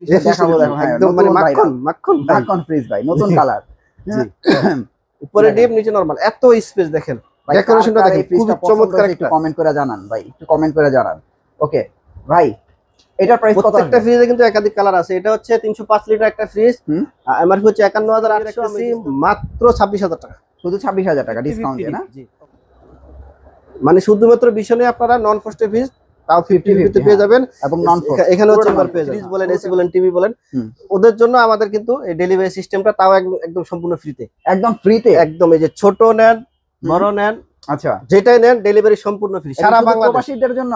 দেখাবো দেখো, হ্যাঁ একদম মানে মাখন মাখন মাখন ফ্রিজ ভাই, নতুন কালার। উপরে ডিপ নিচে নরমাল, এত স্পেস দেখেন, ডেকোরেশনটা দেখেন, খুব চমৎকার একটা। কমেন্ট করে জানান ভাই, একটু কমেন্ট করে জানান। ওকে ভাই, এটার প্রাইস কত? প্রত্যেকটা ফ্রিজে কিন্তু একাধিক কালার আছে। এটা হচ্ছে 305 লিটার একটা ফ্রিজ, এমআরপি হচ্ছে 51800, মাত্র 26000 টাকা। শুধু 26000 টাকা ডিসকাউন্ট দিয়ে না? মানে শুধুমাত্র বিশনে আপনারা নন ফ্রস্টেড ফ্রিজ তাও 50-50 তে পেয়ে যাবেন, এবং নন ফ্রস্ট এখানে হচ্ছে চেম্বার পেয়ে যাবেন। ফ্রিজ বলেন, এসি বলেন, টিভি বলেন, ওদের জন্য আমাদের কিন্তু এই ডেলিভারি সিস্টেমটা তাও একদম সম্পূর্ণ ফ্রিতে। একদম ফ্রিতে? একদম, এই যে ছোট নেন বড় নেন, আচ্ছা যেটাই নেন ডেলিভারি সম্পূর্ণ ফ্রি সারা বাংলাদেশ। প্রবাসীদের জন্য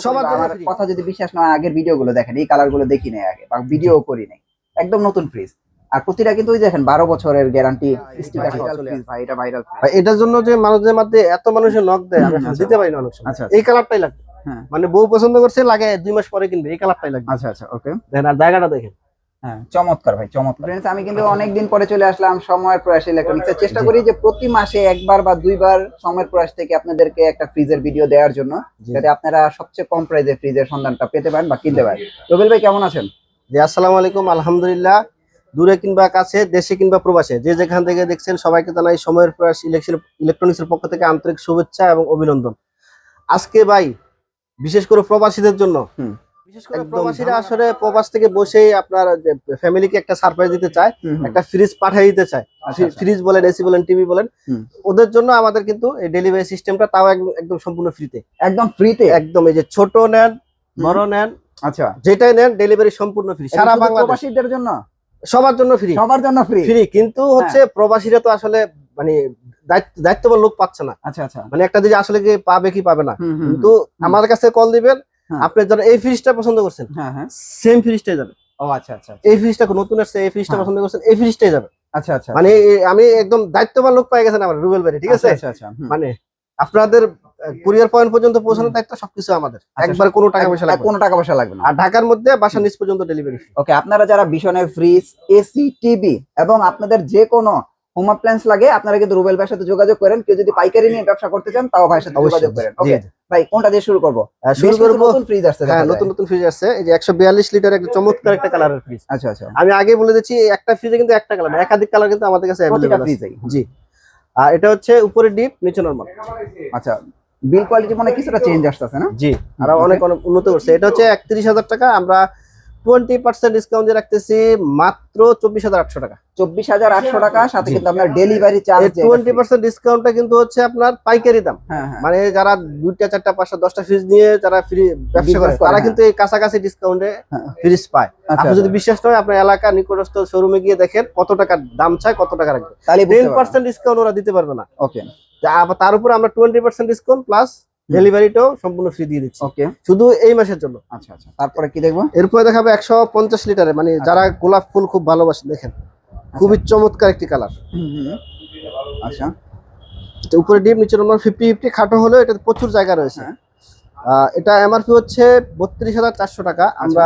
সবার জন্য আমার কথা যদি বিশ্বাস না হয়, আগের ভিডিওগুলো দেখেন, এই কালারগুলো দেখি নাই আগে, বা ভিডিও করি নাই। একদম নতুন ফ্রিজ, আর প্রতিটা কিন্তু ওই দেখেন 12 বছরের গ্যারান্টি স্টিকার চলে ভাই। এটা ভাইরাল ভাই, এটার জন্য যে মানুষের মধ্যে এত মানুষের নক দেয়, আমি দিতে পারি না অনেক সময়। আচ্ছা, এই কালারটাই লাগবে, মানে বউ পছন্দ করছে, লাগে 2 মাস পরে কিনবে, এই কালারটাই লাগবে। আচ্ছা আচ্ছা, ওকে। দেখেন আর জায়গাটা দেখেন, হ্যাঁ চমৎকার ভাই, চমৎকার। ফ্রেন্ডস, আমি কিন্তু অনেকদিন পরে চলে আসলাম সময়ের প্রয়াস ইলেকট্রনিক্সের। চেষ্টা করি যে প্রতি মাসে একবার বা দুইবার সময়ের প্রয়াস থেকে আপনাদেরকে একটা ফ্রিজের ভিডিও দেওয়ার জন্য, যাতে আপনারা সবচেয়ে কম প্রাইসে ফ্রিজের সন্ধানটা পেতে পারেন বা কিনতে পারেন। রবিল ভাই কেমন আছেন? জি আসসালামু আলাইকুম, আলহামদুলিল্লাহ। দূরে কিংবা কাছে, দেশে কিংবা প্রবাসে, যে যেখান থেকে দেখছেন সবাইকে জানাই সময়ের প্রয়াস ইলেকট্রনিক্সের পক্ষ থেকে আন্তরিক শুভেচ্ছা এবং অভিনন্দন। আজকে ভাই বিশেষ করে প্রবাসীদের জন্য, বিশেষ করে প্রবাসীরা আসলে প্রবাস থেকে বসেই আপনার ফ্যামিলিকে একটা সারপ্রাইজ দিতে চায়, একটা ফ্রিজ পাঠিয়ে দিতে চায়। ফ্রিজ বলেন, এসি বলেন, টিভি বলেন, ওদের জন্য আমাদের কিন্তু এই ডেলিভারি সিস্টেমটা তাও একদম সম্পূর্ণ ফ্রিতে। একদম ফ্রিতে? একদম, এই যে ছোট নেন বড় নেন, আচ্ছা যেটাই নেন ডেলিভারি সম্পূর্ণ ফ্রি সারা বাংলাদেশ। প্রবাসীদের জন্য, সবার জন্য ফ্রি, সবার জন্য ফ্রি ফ্রি। কিন্তু হচ্ছে প্রবাসীরা তো আসলে মানে দায়িত্ববান লোক পাচ্ছে না। আচ্ছা আচ্ছা, মানে একটা দিকে আসলে কি পাবে কি পাবে না, কিন্তু আমার কাছে কল দিবেন, আপনি যারা এই ফ্রিজটা পছন্দ করছেন সেম ফ্রিজটাই যাবে। ও আচ্ছা আচ্ছা, এই ফ্রিজটা নতুন আসছে, এই ফ্রিজটা পছন্দ করছেন, এই ফ্রিজটাই যাবে। আচ্ছা আচ্ছা, মানে আমি একদম দায়িত্ববান লোক পাই গেছেন আমার রুবেল ভাই, ঠিক আছে? আচ্ছা আচ্ছা, মানে আপনাদের কুরিয়ার পয়েন্ট পর্যন্ত পৌঁছানোর দায়িত্ব সবকিছু আমাদের, একবার কোনো টাকা পয়সা লাগবে না, কোনো টাকা পয়সা লাগবে না। আর ঢাকার মধ্যে বাসা নিচ পর্যন্ত ডেলিভারি ফ্রি। ওকে, আপনারা যারা ভীষণের ফ্রিজ, এসি, টিভি এবং আপনাদের যে কোনো হোম অ্যাপ্লায়েন্স লাগে, আপনারা কিন্তু রুবেল ভাইয়ের সাথে যোগাযোগ করেন। কেউ যদি পাইকারি নিয়ে ব্যবসা করতে চান, তাও ভাইয়ের সাথে যোগাযোগ করেন। ওকে ভাই, কোনটা দিয়ে শুরু করব? শুরু করব, নতুন ফ্রিজ আসছে। হ্যাঁ নতুন ফ্রিজ আসছে, এই যে 142 লিটার একটা চমৎকার একটা কালারের ফ্রিজ। আচ্ছা আচ্ছা, আমি আগে বলে দিচ্ছি, একটা ফ্রিজে কিন্তু একটা কালার না, একাধিক কালার কিন্তু আমাদের কাছে अवेलेबल আছে। জি, আর এটা হচ্ছে উপরে ডিপ নিচে নরমাল। আচ্ছা, বিল কোয়ালিটি মনে কিছুটা চেঞ্জ আসছে না? জি, আর অনেক উন্নত করছে। এটা হচ্ছে 31000 টাকা, আমরা 20% ডিসকাউন্ট দিয়ে রাখতেছি মাত্র 24800 টাকা। 24800 টাকা, সাথে কিন্তু আপনার ডেলিভারি চার্জ। 20% ডিসকাউন্টটা কিন্তু হচ্ছে আপনার পাইকারি দাম। মানে যারা 2টা 4টা 5টা 10টা ফ্রিজ নিয়ে যারা ফ্রি ব্যবসা করে, তারা কিন্তু এই কাছাকাছি ডিসকাউন্টে ফ্রিজ পায়। আপনি যদি বিশ্বাস করেন, আপনার এলাকা নিকটস্থ শোরুমে গিয়ে দেখেন কত টাকা দাম চায়, কত টাকা রাখবে, তাহলে 10% ডিসকাউন্ট ওরা দিতে পারবে না। ওকে, তার উপর আমরা 20% ডিসকাউন্ট প্লাস ডেলিভারিটাও সম্পূর্ণ ফ্রি দিয়ে দিচ্ছি। ওকে, শুধু এই মাসের জন্য। আচ্ছা আচ্ছা, তারপরে কি দেখবো? এরপরে দেখাবো 150 লিটারের, মানে যারা গোলাপ ফুল খুব ভালোবাসে, দেখেন খুবই চমৎকার একটি কালার। আচ্ছা, উপরে ডিপ নিচে নরমাল, 50-50 খাটো হলেও এটা প্রচুর জায়গা রয়েছে। এটা এমআরপি হচ্ছে 32400 টাকা, আমরা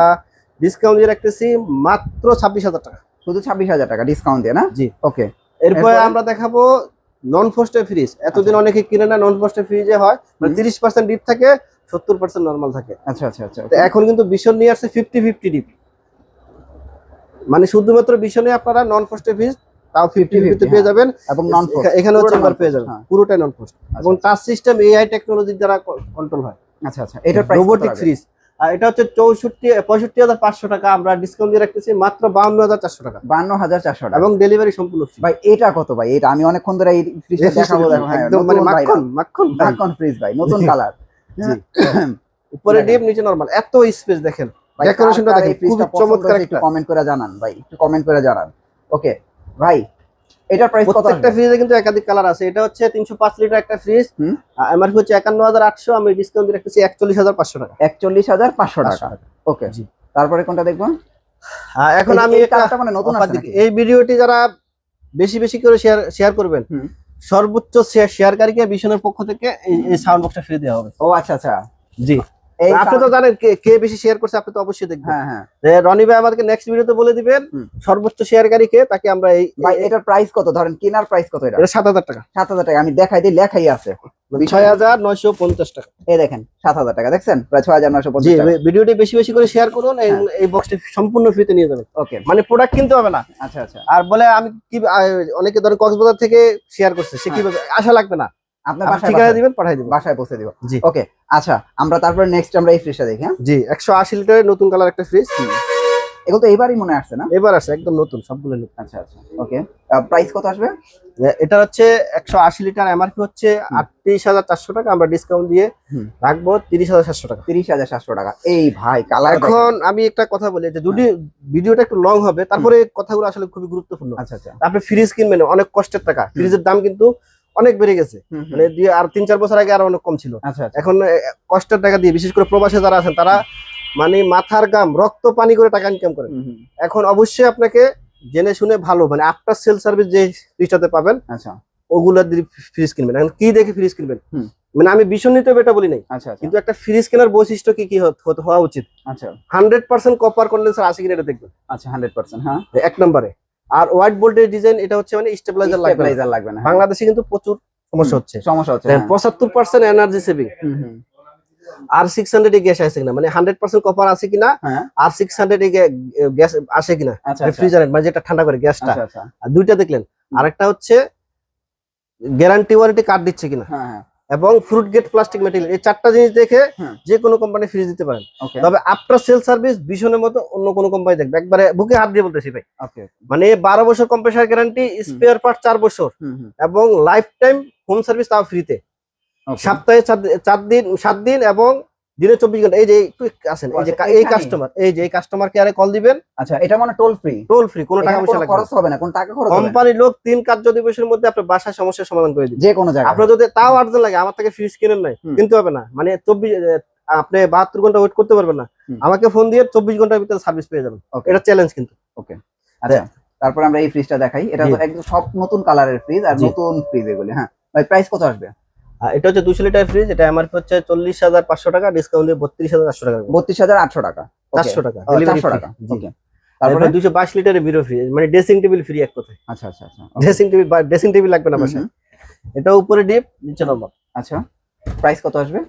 ডিসকাউন্ট দিয়ে রাখতেছি মাত্র 26000 টাকা। শুধু 26000 টাকা ডিসকাউন্ট দিয়ে না? জি, ওকে। এরপরে আমরা দেখাবো নন ফ্রস্টেড ফ্রিজ। এতদিন অনেকে কিনে না, নন ফ্রস্টেড ফ্রিজে হয় 30% ডিপ থাকে, 70% নরমাল থাকে। আচ্ছা আচ্ছা আচ্ছা, এখন কিন্তু ভীষণ নিয়ে আসছে 50-50 ডিপ, মানে শুধুমাত্র ভীষণে আপনারা নন ফ্রস্টেড ফ্রিজ তাও 50-50 তে পেয়ে যাবেন, এবং নন ফ্রস্ট এখানে হচ্ছে চেম্বার পেয়ে যাবেন, পুরোটাই নন ফ্রস্ট, এবং টাচ সিস্টেম এআই টেকনোলজির দ্বারা কন্ট্রোল হয়। আচ্ছা আচ্ছা, এটার প্রাইস রোবোটিক ফ্রিজ, আর এটা হচ্ছে 65500 টাকা, আমরা ডিসকাউন্ট দিয়ে রাখতেছি মাত্র 52400 টাকা। 52400 টাকা, এবং ডেলিভারি সম্পূর্ণ ফ্রি। ভাই এটা কত ভাই? এটা আমি অনেকক্ষণ ধরে এই ফ্রিজটা দেখাবো দেখো। হ্যাঁ, একদম মানে মাখন মাখন মাখন ফ্রিজ ভাই, নতুন কালার। উপরে ডিপ নিচে নরমাল, এত স্পেস দেখেন, ডেকোরেশনটা দেখেন, খুব চমৎকার একটা। কমেন্ট করে জানান ভাই, একটু কমেন্ট করে জানান। ওকে ভাই, এটার প্রাইস কত? প্রত্যেকটা ফ্রিজে কিন্তু একাধিক কালার আছে। এটা হচ্ছে 305 লিটার একটা ফ্রিজ, এমআরপি হচ্ছে 51800, আমি ডিসকাউন্ট দিয়ে রাখতেছি 41500 টাকা। 41500 টাকা। ওকে, জি, তারপরে কোনটা দেখবো? এখন আমি একটা মানে নতুন এই ভিডিওটি যারা বেশি বেশি করে শেয়ার করবেন, সর্বোচ্চ শেয়ারকারীকে ভীষণের পক্ষ থেকে এই সাউন্ড বক্সটা ফ্রি দেওয়া হবে। ও আচ্ছা আচ্ছা, জি, আপনি তো জানেন কে বেশি শেয়ার করছে, আপনি তো অবশ্যই দেখবেন। হ্যাঁ, রনি ভাই আমাদেরকে নেক্সট ভিডিওতে বলে দিবেন সর্বোচ্চ শেয়ারকারীকে, তাকে আমরা এই। ভাই এটার প্রাইস কত? ধরেন কেনার প্রাইস কত? এটা 7000 টাকা। 7000 টাকা, আমি দেখাই দিই, লেখাই আছে। 6,950 টাকা। এই দেখেন 7,000 টাকা, দেখছেন প্রায় জি, 6,950 টাকা। ভিডিওটি বেশি বেশি করে শেয়ার করুন, এই বক্সটি সম্পূর্ণ ফ্রিতে নিয়ে যাবেন। ওকে, মানে প্রোডাক্ট কিনতে হবে না। আচ্ছা আচ্ছা, আর বলে আমি কি অনেকে ধরেন কক্সবাজার থেকে শেয়ার করছে, সে কি আসা লাগবে না, আপনার আপনি বাসায় ঠিকানা দিবেন, পাঠিয়ে দিবেন, বাসায় পৌঁছে দিব। জি। ওকে, আচ্ছা আমরা তারপরে নেক্সট আমরা এই ফ্রিজটা দেখি। হ্যাঁ জি, 180 লিটারের নতুন কালার একটা ফ্রিজ, এগুলো তো এবারই মনে আসছে না? এবার আসে একদম নতুন, সবগুলো নতুন। আচ্ছা আচ্ছা, ওকে। প্রাইস কত আসবে? এটা হচ্ছে 180 লিটার, এমআরপি হচ্ছে 38,400 টাকা, আমরা ডিসকাউন্ট দিয়ে রাখবো 30,700 টাকা। 30,700 টাকা। এই ভাই কালার, এখন আমি একটা কথা বলি যে যদি ভিডিওটা একটু লং হবে, তারপরে কথাগুলো আসলে খুবই গুরুত্বপূর্ণ। আচ্ছা আচ্ছা, আপনি ফ্রিজ কিনবেন অনেক কষ্টের টাকা, ফ্রিজের দাম কিন্তু অনেক বেড়ে গেছে, মানে দিয়ে আর 3-4 বছর আগে আরো অনেক কম ছিল। আচ্ছা আচ্ছা, এখন কষ্টের টাকা দিয়ে, বিশেষ করে প্রবাসে যারা আছেন তারা মানে মাথার গাম রক্ত পানি করে টাকা ইনকাম করেন। এখন অবশ্যই আপনাকে জেনে শুনে ভালো, মানে আফটার সেল সার্ভিস যে ফ্রিজটাতে পাবেন, আচ্ছা ওগুলা দিয়ে ফ্রিজ কিনবেন। এখন কি দেখে ফ্রিজ কিনবেন, মানে আমি বিষণ্ণিত এটা বলি নাই, আচ্ছা, কিন্তু একটা ফ্রিজ কেনার বৈশিষ্ট্য কি কি হওয়া উচিত। আচ্ছা 100% কপার কন্ডেন্সার আছে কিনা এটা দেখবেন, আচ্ছা 100%। হ্যাঁ, এক নম্বরে। আর হোয়াইট বোল্টের ডিজাইন, এটা হচ্ছে মানে স্টেবিলাইজার লাগবে না। বাংলাদেশে কিন্তু প্রচুর সমস্যা হচ্ছে। 75% এনার্জি সেভিং। আর 600 এ গ্যাস আছে কিনা, মানে 100% কপার আছে কিনা, আর 600 এ গ্যাস আসে কিনা রেফ্রিজারেন্ট, মানে যেটা ঠান্ডা করে গ্যাসটা। আর দুইটা দেখলেন, আরেকটা হচ্ছে গ্যারান্টি ওয়ারেন্টি কার্ড দিচ্ছে কিনা, এবং ফ্রুট গেট প্লাস্টিক ম্যাটেরিয়াল। এই চারটা জিনিস দেখে যে কোনো কোম্পানি ফ্রিজ দিতে পারেন। তবে আফটার সেল সার্ভিস ভীষণের মতো অন্য কোনো কোম্পানি দেখবে, একবারে বুকে হাত দিয়ে বলতেছি ভাই, মানে 12 বছর কম্প্রেসার গ্যারান্টি, স্পেয়ার পার্ট 4 বছর, এবং লাইফ টাইম হোম সার্ভিস তাও ফ্রিতে, সপ্তাহে 7 দিন এবং দিনে 24 ঘন্টা। এই যে একটু আছেন, এই যে এই কাস্টমার কেয়ারে কল দিবেন। আচ্ছা, এটা মানে টোল ফ্রি, কোনো টাকা পয়সা লাগবে না, খরচ হবে না, কোন টাকা খরচ হবে না। কোম্পানির লোক 3 কার্য দিবসের মধ্যে আপনার বাসার সমস্যার সমাধান করে দিবে, যে কোনো জায়গায়। আপনার যদি তাও 8 দিন লাগে, আমার থেকে ফ্রিজ কিনেন নাই, কিনতে হবে না, মানে 24 আপনি 72 ঘন্টা ওয়েট করতে পারবেন না, আমাকে ফোন দিয়ে 24 ঘন্টার ভিতরে সার্ভিস পেয়ে যাবেন। এটা চ্যালেঞ্জ কিন্তু। ওকে, আচ্ছা তারপর আমরা এই ফ্রিজটা দেখাই। এটা তো একদম সব নতুন কালারের ফ্রিজ, আর নতুন ফ্রিজ এগুলো। হ্যাঁ ভাই, প্রাইস কত আসবে? এটা হচ্ছে 200 লিটার ফ্রিজ, এটা এমআরপি হচ্ছে 40,500 টাকা, ডিসকাউন্ট দিয়ে 32,800 টাকা। 32,800 টাকা, 400 টাকা, 400 টাকা। ওকে, তারপরে 222 লিটারের বিরো ফ্রিজ, মানে ড্রেসিং টেবিল ফ্রি এক কথায়। আচ্ছা আচ্ছা আচ্ছা, ড্রেসিং টেবিল লাগবে না বাসায়। এটা উপরে ডিপ, নিচে নম্বর। আচ্ছা, প্রাইস কত আসবে?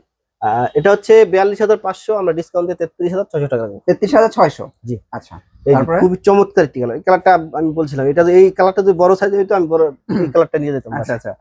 এটা হচ্ছে 42,500, আমরা ডিসকাউন্ট দিয়ে 33,600 টাকা। 33,600। জি, আচ্ছা। তারপরে খুব চমৎকার একটি কালার, এই কালারটা আমি বলছিলাম, এটা এই কালারটা যদি বড় সাইজে হইতো আমি বড় এই কালারটা নিয়ে যেতাম। আচ্ছা আচ্ছা,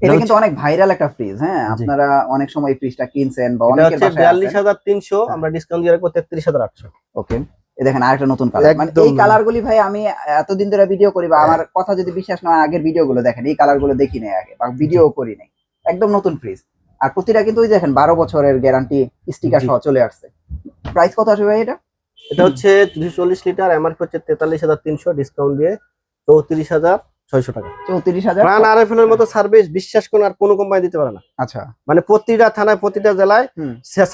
এটা কিন্তু অনেক ভাইরাল একটা ফ্রিজ। হ্যাঁ, আপনারা অনেক সময় এই ফ্রিজটা কিনছেন বা অনেকের বাসায় আছে। 42,300, আমরা ডিসকাউন্ট দিয়ে রাখবো 33,800। ওকে, এই দেখেন আরেকটা নতুন কালার। মানে এই কালারগুলি ভাই আমি এতদিন ধরে ভিডিও করি, বা আমার কথা যদি বিশ্বাস না হয়, আগের ভিডিওগুলো দেখেন, এই কালারগুলো দেখি নাই আগে, বা ভিডিও করি নাই। একদম নতুন ফ্রিজ, আর প্রতিটা কিন্তু ওই দেখেন 12 বছরের গ্যারান্টি স্টিকার সহ চলে আসছে। প্রাইস কত আসবে ভাই এটা? এটা হচ্ছে 240 লিটার, এমআরপি হচ্ছে 43,300, ডিসকাউন্ট দিয়ে 34,600 টাকা। 34,000। প্রাণ আরএফএল এর মতো সার্ভিস বিশ্বাস করুন আর কোনো কোম্পানি দিতে পারে না। আচ্ছা, মানে প্রতিটা থানায়, প্রতিটা জেলায়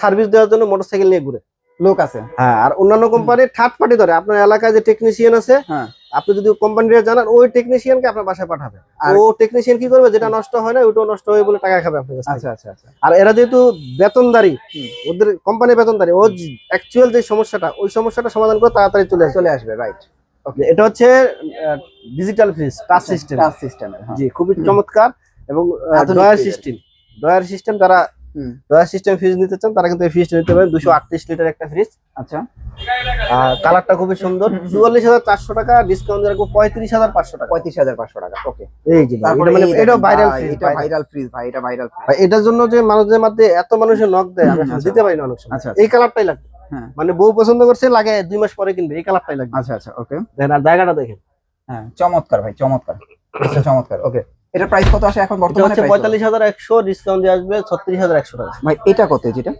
সার্ভিস দেওয়ার জন্য মোটরসাইকেল নিয়ে ঘুরে লোক আছে। হ্যাঁ, আর অন্যান্য কোম্পানির থার্ড পার্টি ধরে, আপনার এলাকায় যে টেকনিশিয়ান আছে, আপনি যদি কোম্পানিটা জানান, ওই টেকনিশিয়ানকে আপনার বাসায় পাঠাবে। আর ও টেকনিশিয়ান কি করবে, যেটা নষ্ট হয় না ওইটাও নষ্ট হয়ে বলে টাকা খাবে আপনার কাছ থেকে। আচ্ছা আচ্ছা আচ্ছা। আর এরা যেহেতু বেতনদারি, ওদের কোম্পানি বেতনদারি, ও অ্যাকচুয়াল যে সমস্যাটা, ওই সমস্যাটা সমাধান করে তাড়াতাড়ি চলে আসবে। রাইট। ওকে, এটা হচ্ছে ডিজিটাল ফ্রিজ, টাচ সিস্টেম। জি, খুবই চমৎকার, এবং ডয়ার সিস্টেম যারা ডয়ার সিস্টেম ফ্রিজ নিতে চান তারা কিন্তু এই ফ্রিজটা নিতে পারেন। 238 লিটার একটা ফ্রিজ। আচ্ছা, কালারটা খুবই সুন্দর। 44,400 টাকা, ডিসকাউন্ট রাখবো 35,500 টাকা। 35,500 টাকা। ওকে, এই যে মানে এটা ভাইরাল ফ্রিজ, এটা ভাইরাল ফ্রিজ ভাই, এটা ভাইরাল ফ্রিজ ভাই। এটার জন্য যে মানুষদের মধ্যে এত মানুষের নক দেয়, আমি দিতে পারি না অনেক সময়। এই কালারটাই লাগবে, মানে বউ পছন্দ করছে, লাগে 2 মাস পরে কিনবে, এই কালারটাই লাগবে। আচ্ছা আচ্ছা, ওকে। দেখেন আর জায়গাটা দেখেন, হ্যাঁ চমৎকার ভাই, চমৎকার, চমৎকার। ওকে, এটা প্রাইস কত আসে এখন বর্তমানে? 45,100, ডিসকাউন্ট দিয়ে আসবে 36,100 টাকা। ভাই এটা কত? যেটা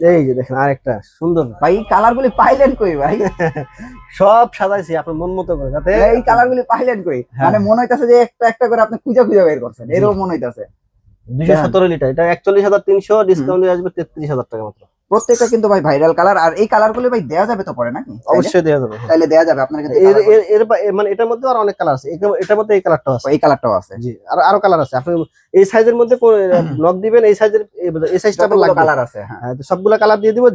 এই যে দেখেন আরেকটা সুন্দর ভাই, কালারগুলি পাইলেন কই ভাই? সব সাজাইছি আপনার মন মতো করে, যাতে এই কালারগুলি পাইলেন কই, মানে মনে হইতাছে যে একটা একটা করে আপনি খুঁজে খুঁজে বের করছেন, এরকম মনে হইতাছে। 217 লিটার, এটা 41,300, ডিসকাউন্ট দিয়ে আসবে 33,000 টাকা মাত্র। প্রত্যেকটা কিন্তু ভাই ভাইরাল কালার। আর এই কালারগুলো ভাই দেয়া যাবে তো পরে নাকি? অবশ্যই দেয়া যাবে, তাহলে দেয়া যাবে আপনার কাছে। এর মানে এটার মধ্যে আর অনেক কালার আছে, এটার মধ্যে এই কালারটাও আছে, এই কালারটাও আছে। জি, আর আরো কালার আছে। আপনি এই সাইজের মধ্যে নক দিবেন, এই সাইজের, এই সাইজটা আপনার লাগবে, কালার আছে। হ্যাঁ, তো সবগুলা কালার দিয়ে দিব,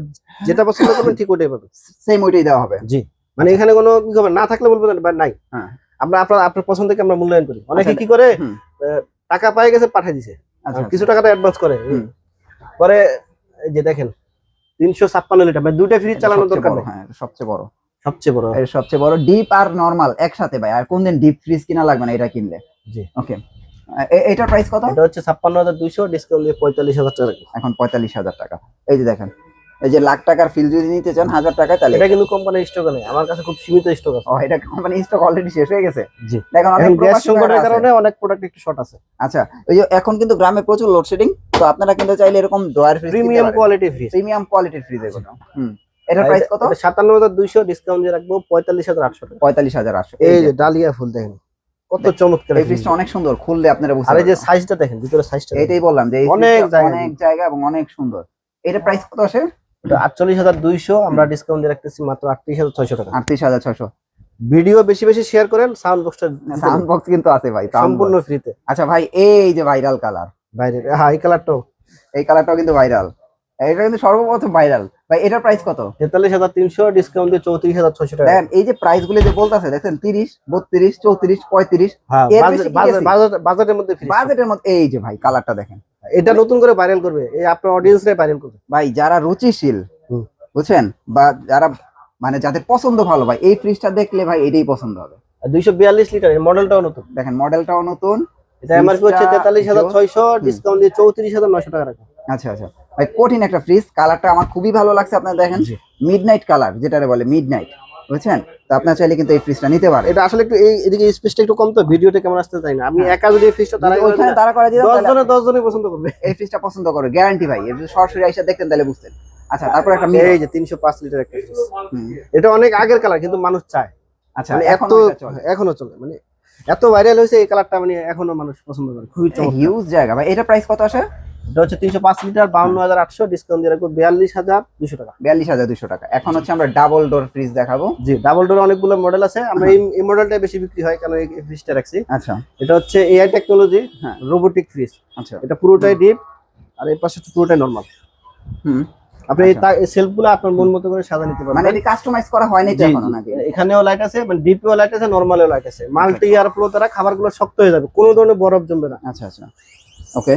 যেটা পছন্দ করবেন ঠিক ওইটাই পাবেন, সেম ওইটাই দেওয়া হবে। জি, মানে এখানে কোনো কি হবে না থাকলে বলবেন নাই। হ্যাঁ, আপনার পছন্দকে আমরা মূল্যায়ন করি। অনেকে কি করে, টাকা পাই গেছে পাঠিয়ে দিছে, আচ্ছা, কিছু টাকাটা অ্যাডভান্স করে পরে এই যে দেখেন 356 লিটার মানে দুইটা ফ্রিজ চালানোর দরকার নেই। হ্যাঁ সবচেয়ে বড়, সবচেয়ে বড় এর সবচেয়ে বড় ডিপ আর নরমাল একসাথে ভাই, আর কোনদিন ডিপ ফ্রিজ কিনা লাগবে না এটা কিনলে। জি ওকে, এটার প্রাইস কত? এটা হচ্ছে 56200, ডিসকাউন্ট দিয়ে 45000 টাকা। এখন 45000 টাকা। এই যে দেখেন, এই যে লাখ টাকার ফিল যদি নিতে চান 1000 টাকায়, তাহলে এটা কিন্তু কোম্পানির স্টকে নেই, আমার কাছে খুব সীমিত স্টক আছে। ও, এটা কোম্পানি স্টক অলরেডি শেষ হয়ে গেছে। জি দেখুন এখন অনেক গ্যাস প্রবাসী সংকটের ভাইরা আছে। কারণে অনেক প্রোডাক্ট একটু শর্ট আছে। আচ্ছা, ওই যে এখন কিন্তু গ্রামে প্রচুর লোডশেডিং, তো আপনারা কিন্তু চাইলে এরকম drawer fridge premium quality fridge, premium কোয়ালিটির ফ্রিজ এগুলো। এটার প্রাইস কত? 57200, ডিসকাউন্ট দিয়ে রাখবো 45800 টাকা। 45800। এই যে ডালিয়া ফুল দেখেন কত চমৎকার, এই ফ্রিজটা অনেক সুন্দর, খুললে আপনারা বুঝতে আর এই যে পারবেন। সাইজটা দেখেন, ভিতরে সাইজটা এটাই বললাম যে এই অনেক ফ্রিজটা জায়গা অনেক জায়গা এবং অনেক সুন্দর। এটার প্রাইস কত আসে? এটা 48200, আমরা ডিসকাউন্ট দিয়ে রাখতেছি মাত্র 38600 টাকা। 38600। ভিডিও বেশি বেশি শেয়ার করেন, সাউন্ড বক্সটা সাউন্ড বক্স কিন্তু আছে ভাই, সম্পূর্ণ ফ্রিতে। আচ্ছা ভাই, এই যে ভাইরাল কালার, বাইরে হ্যাঁ এই কালারটাও, এই কালারটাও কিন্তু ভাইরাল, এটা কিন্তু সর্বপ্রথম ভাইরাল ভাই। এটার প্রাইস কত? 43300, ডিসকাউন্ট দিয়ে 34600 টাকা। দেখেন এই যে প্রাইস গুলো যে বলতাছে, দেখেন 30, 32, 34, 35, হ্যাঁ এর বেশি কি গেছি? বাজেটের মধ্যে ফ্রি। বাজেটের মধ্যে। এই যে ভাই কালারটা দেখেন, এটা নতুন করে ভাইরাল করবে, এই আপনার অডিয়েন্সরাই ভাইরাল করবে ভাই যারা রুচিশীল হুম। বুঝছেন, বা যারা মানে যাদের পছন্দ ভালো ভাই, এই ফ্রিজটা দেখলে ভাই এটাই পছন্দ হবে। আর 242 লিটার, এই মডেলটাও নতুন, দেখেন মডেলটাও নতুন। এটা এমআরপি হচ্ছে 43600, ডিসকাউন্ট দিয়ে 34900 টাকা রাখা। আচ্ছা আচ্ছা ভাই, কঠিন একটা ফ্রিজ, কালারটা আমার খুবই ভালো লাগছে। আপনারা দেখেন মিডনাইট কালার, যেটারে বলে মিডনাইট, বুঝছেন? তো আপনারা চাইলে কিন্তু এই ফ্রিজটা নিতে পারেন। এটা আসলে একটু এই এদিকে স্পেসটা একটু কম, তো ভিডিওতে কেমন আসতে চাই না আমি, একা যদি এই ফ্রিজটা ওইখানে তারা করে দিলাম, 10 জনে পছন্দ করবে এই ফ্রিজটা পছন্দ করে গ্যারান্টি ভাই। এর যদি সরাসরি আইসা দেখতেন তাহলে বুঝতেন। আচ্ছা, তারপর একটা এই যে 305 লিটার একটা ফ্রিজ, এটা অনেক আগের কালার কিন্তু মানুষ চায়। আচ্ছা, মানে এখনো চলে, মানে এত ভাইরাল হয়েছে এই কালারটা, মানে এখনো মানুষ পছন্দ করে, খুবই চমৎকার। হিউজ জায়গা ভাই। এটা প্রাইস কত আসে? এটা হচ্ছে 305 লিটার, 52800, ডিসকাউন্ট দিয়ে রাখবো 42200 টাকা। 42200 টাকা। এখন হচ্ছে আমরা ডাবল ডোর ফ্রিজ দেখাবো। জি ডাবল ডোর অনেকগুলো মডেল আছে, আমরা এই মডেলটাই বেশি বিক্রি হয় কারণ এই ফ্রিজটা রাখছি। আচ্ছা, এটা হচ্ছে এআই টেকনোলজি হ্যাঁ, রোবোটিক ফ্রিজ। আচ্ছা, এটা পুরোটাই ডিপ, আর এই পাশে পুরোটাই নরমাল। আপনি এই সেলফগুলো আপনার মন মতো করে সাজা নিতে পারবেন, মানে এটা কাস্টমাইজ করা হয় নাই তো এখনো নাকি? এখানেও লাইট আছে, মানে ডিপেও লাইট আছে, নরমালেও লাইট আছে। মাল্টি এয়ার ফ্লো দ্বারা খাবারগুলো শক্ত হয়ে যাবে, কোনো ধরনের বরফ জমবে না। আচ্ছা আচ্ছা, ওকে।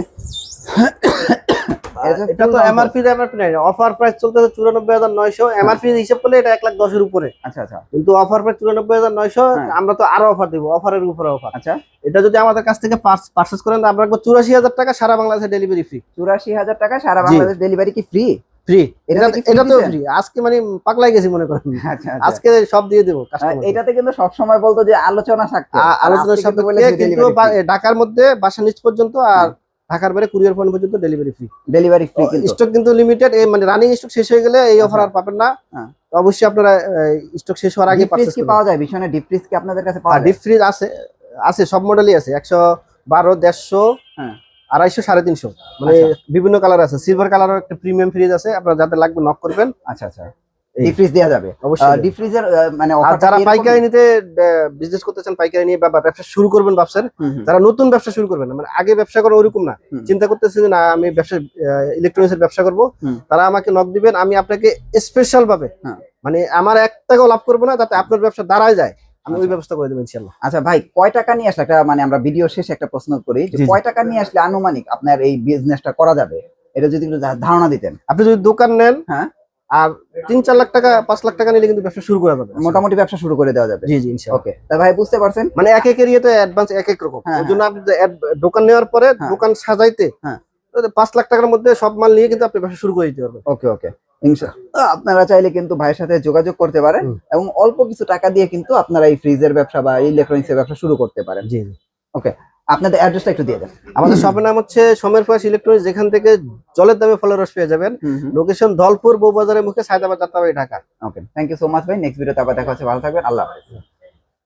এটা তো এমআরপি নাই, অফার প্রাইস চলতেছে 94900, এমআরপি হিসাব করলে এটা 1,10,000 এর উপরে। আচ্ছা আচ্ছা, কিন্তু অফার প্রাইস 94900, আমরা তো আরো অফার দেব, অফারের উপরে অফার। আচ্ছা, এটা যদি আমাদের কাছ থেকে পারচেজ করেন, আমরা রাখবো 84000 টাকা, সারা বাংলাদেশে ডেলিভারি ফ্রি। 84000 টাকা সারা বাংলাদেশ ডেলিভারি কি ফ্রি? ফ্রি, এটা তো ফ্রি। আজকে মানে পাগলাই গেছি মনে করেন, আচ্ছা, আজকে সব দিয়ে দেবো কাস্টমার। এটাতে কিন্তু সব সময় বলতো যে আলোচনা থাকতো, আলোচনার সাথে কিন্তু ঢাকার মধ্যে বাসা নিচ পর্যন্ত, আর ঢাকার বাইরে কুরিয়ার পয়েন্ট পর্যন্ত ডেলিভারি ফ্রি। ডেলিভারি ফ্রি, কিন্তু স্টক কিন্তু লিমিটেড, এই মানে রানিং স্টক শেষ হয়ে গেলে এই অফার আর পাবেন না। অবশ্যই আপনারা স্টক শেষ হওয়ার আগে পারচেজ কি পাওয়া যায়? ভীষণ ডিপ ফ্রিজ কি আপনাদের কাছে পাওয়া যায়? ডিপ ফ্রিজ আছে সব মডেলই আছে, 112, 150, 250, 350, মানে বিভিন্ন কালার আছে। সিলভার কালারও একটা প্রিমিয়াম ফ্রিজ আছে, আপনারা যাদের লাগবে নক করবেন। আচ্ছা আচ্ছা, ডিপ ফ্রিজ দেওয়া যাবে অবশ্যই। ডিপ ফ্রিজের মানে আর যারা পাইকারি নিতে বিজনেস করতেছেন, পাইকারি নিয়ে বা ব্যবসা শুরু করবেন, ভাবছেন যারা নতুন ব্যবসা শুরু করবেন, মানে আগে ব্যবসা করেন ওরকম না, চিন্তা করতেছেন না আমি ব্যবসা ইলেকট্রনিক্স এর ব্যবসা করব, তারা আমাকে নক দিবেন, আমি আপনাকে স্পেশাল ভাবে, মানে আমার 1 টাকাও লাভ করবো না, যাতে আপনার ব্যবসা দাঁড়ায় যায়, আমি ওই ব্যবস্থা করে দেবো ইনশাআল্লাহ। আচ্ছা ভাই, কয় টাকা নিয়ে আসলে একটা, মানে আমরা ভিডিও শেষে একটা প্রশ্ন করি যে কয় টাকা নিয়ে আসলে আনুমানিক আপনার এই বিজনেসটা করা যাবে, এটা যদি একটু ধারণা দিতেন। আপনি যদি দোকান নেন, হ্যাঁ, আর 3-4 লাখ টাকা 5 লাখ টাকা নিলে কিন্তু ব্যবসা শুরু করা যাবে, মোটামুটি ব্যবসা শুরু করে দেওয়া যাবে। জি জি ইনশাআল্লাহ। ওকে, তাই ভাই বুঝতে পারছেন, মানে এক এক এরিয়াতে অ্যাডভান্স এক এক রকম, ওই জন্য আপনি দোকান নেওয়ার পরে দোকান সাজাইতে 5 লাখ টাকার মধ্যে সব মাল নিয়ে কিন্তু আপনি ব্যবসা শুরু করে দিতে পারবেন। ওকে ওকে, ইনশাআল্লাহ আপনারা চাইলে কিন্তু ভাইয়ের সাথে যোগাযোগ করতে পারেন এবং অল্প কিছু টাকা দিয়ে কিন্তু আপনারা এই ফ্রিজের ব্যবসা বা ইলেকট্রনিক্স এর ব্যবসা শুরু করতে পারেন। জি জি, ওকে, আপনাদের অ্যাড্রেসটা একটু দিয়ে দেন। আমাদের শপের নাম হচ্ছে সময়ের প্রয়াস ইলেকট্রনিক্স, যেখান থেকে জলের দামে ফলের রস পেয়ে যাবেন। লোকেশন ধলপুর বউবাজারের মুখে, সায়দাবাদ, যাত্রাবাড়ি, ঢাকা। ওকে, থ্যাংক ইউ সো মাচ ভাই। নেক্সট ভিডিওতে আবার দেখা হচ্ছে, ভালো থাকবেন, আল্লাহ হাফেজ।